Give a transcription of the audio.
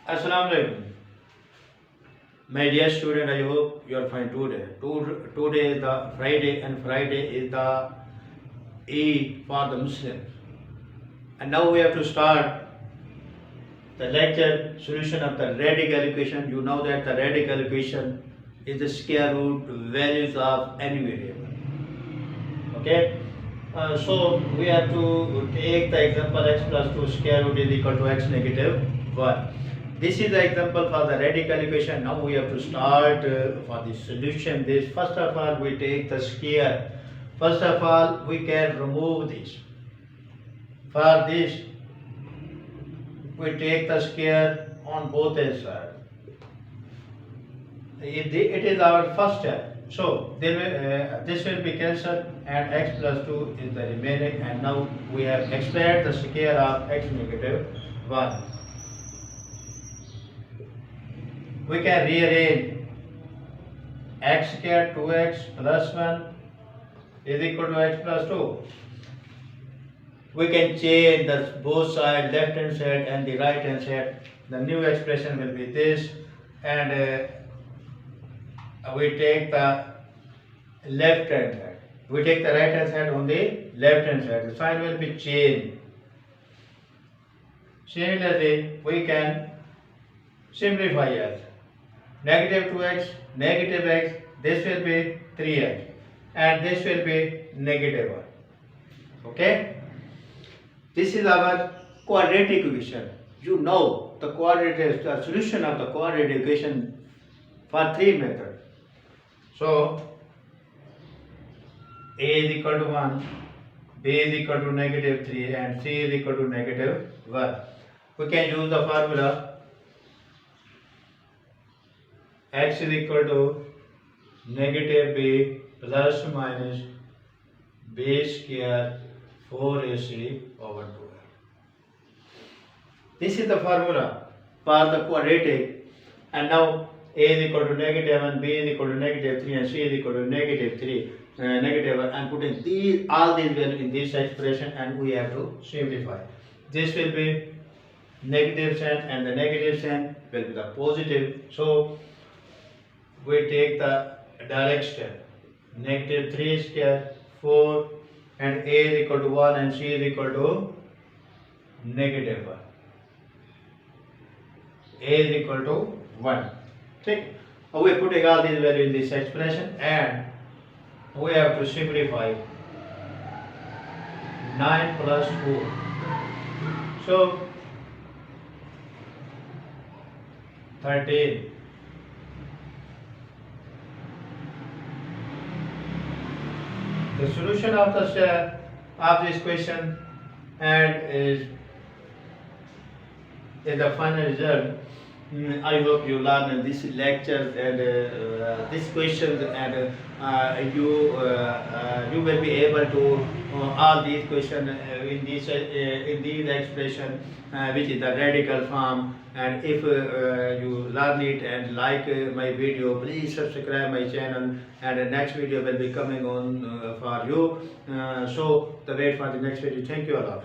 Assalamu alaikum. My dear student, I hope you are fine today. Today is the Friday and Friday is the Eid for the Muslims. And now we have to start the lecture solution of the radical equation. You know that the radical equation is the square root values of any variable. Okay? So we have to take the example x plus 2 square root is equal to x negative 1. This is the example for the radical equation. Now we have to start for the solution. This first of all we take the square. First of all we can remove this. For this we take the square on both sides. It is our first step. So this will be cancelled and x plus 2 is the remaining, and now we have explained the square of x negative 1. We can rearrange x square 2x plus 1 is equal to x plus 2. We can change the both sides, left hand side and the right hand side. The new expression will be this, and we take the left hand side. We take the right hand side on the left hand side. The sign will be changed. Similarly, we can simplify as negative 2x, negative x, this will be 3x, and this will be negative 1. Okay? This is our quadratic equation. You know the solution of the quadratic equation for 3 methods. So, a is equal to 1, b is equal to negative 3, and c is equal to negative 1. We can use the formula x is equal to negative b plus minus b square 4ac over 2. This is the formula for the quadratic, and now a is equal to negative 1, b is equal to negative 3, and c is equal to negative 3, negative 1. I'm putting all these values in this expression, and we have to simplify. This will be negative sign, and the negative sign will be the positive. So we take the direct step. Negative 3 square 4, and a is equal to 1 and c is equal to negative 1. A is equal to 1. Okay. Now we are putting all these values in this expression, and we have to simplify 9 plus 4. So 13. The solution of this question and is the final result. I hope you learn this lecture and this question, and you will be able to all these questions in these expression, which is the radical form. And if you learn it and like my video, please subscribe my channel, and the next video will be coming on for you. So the wait for the next video. Thank you all.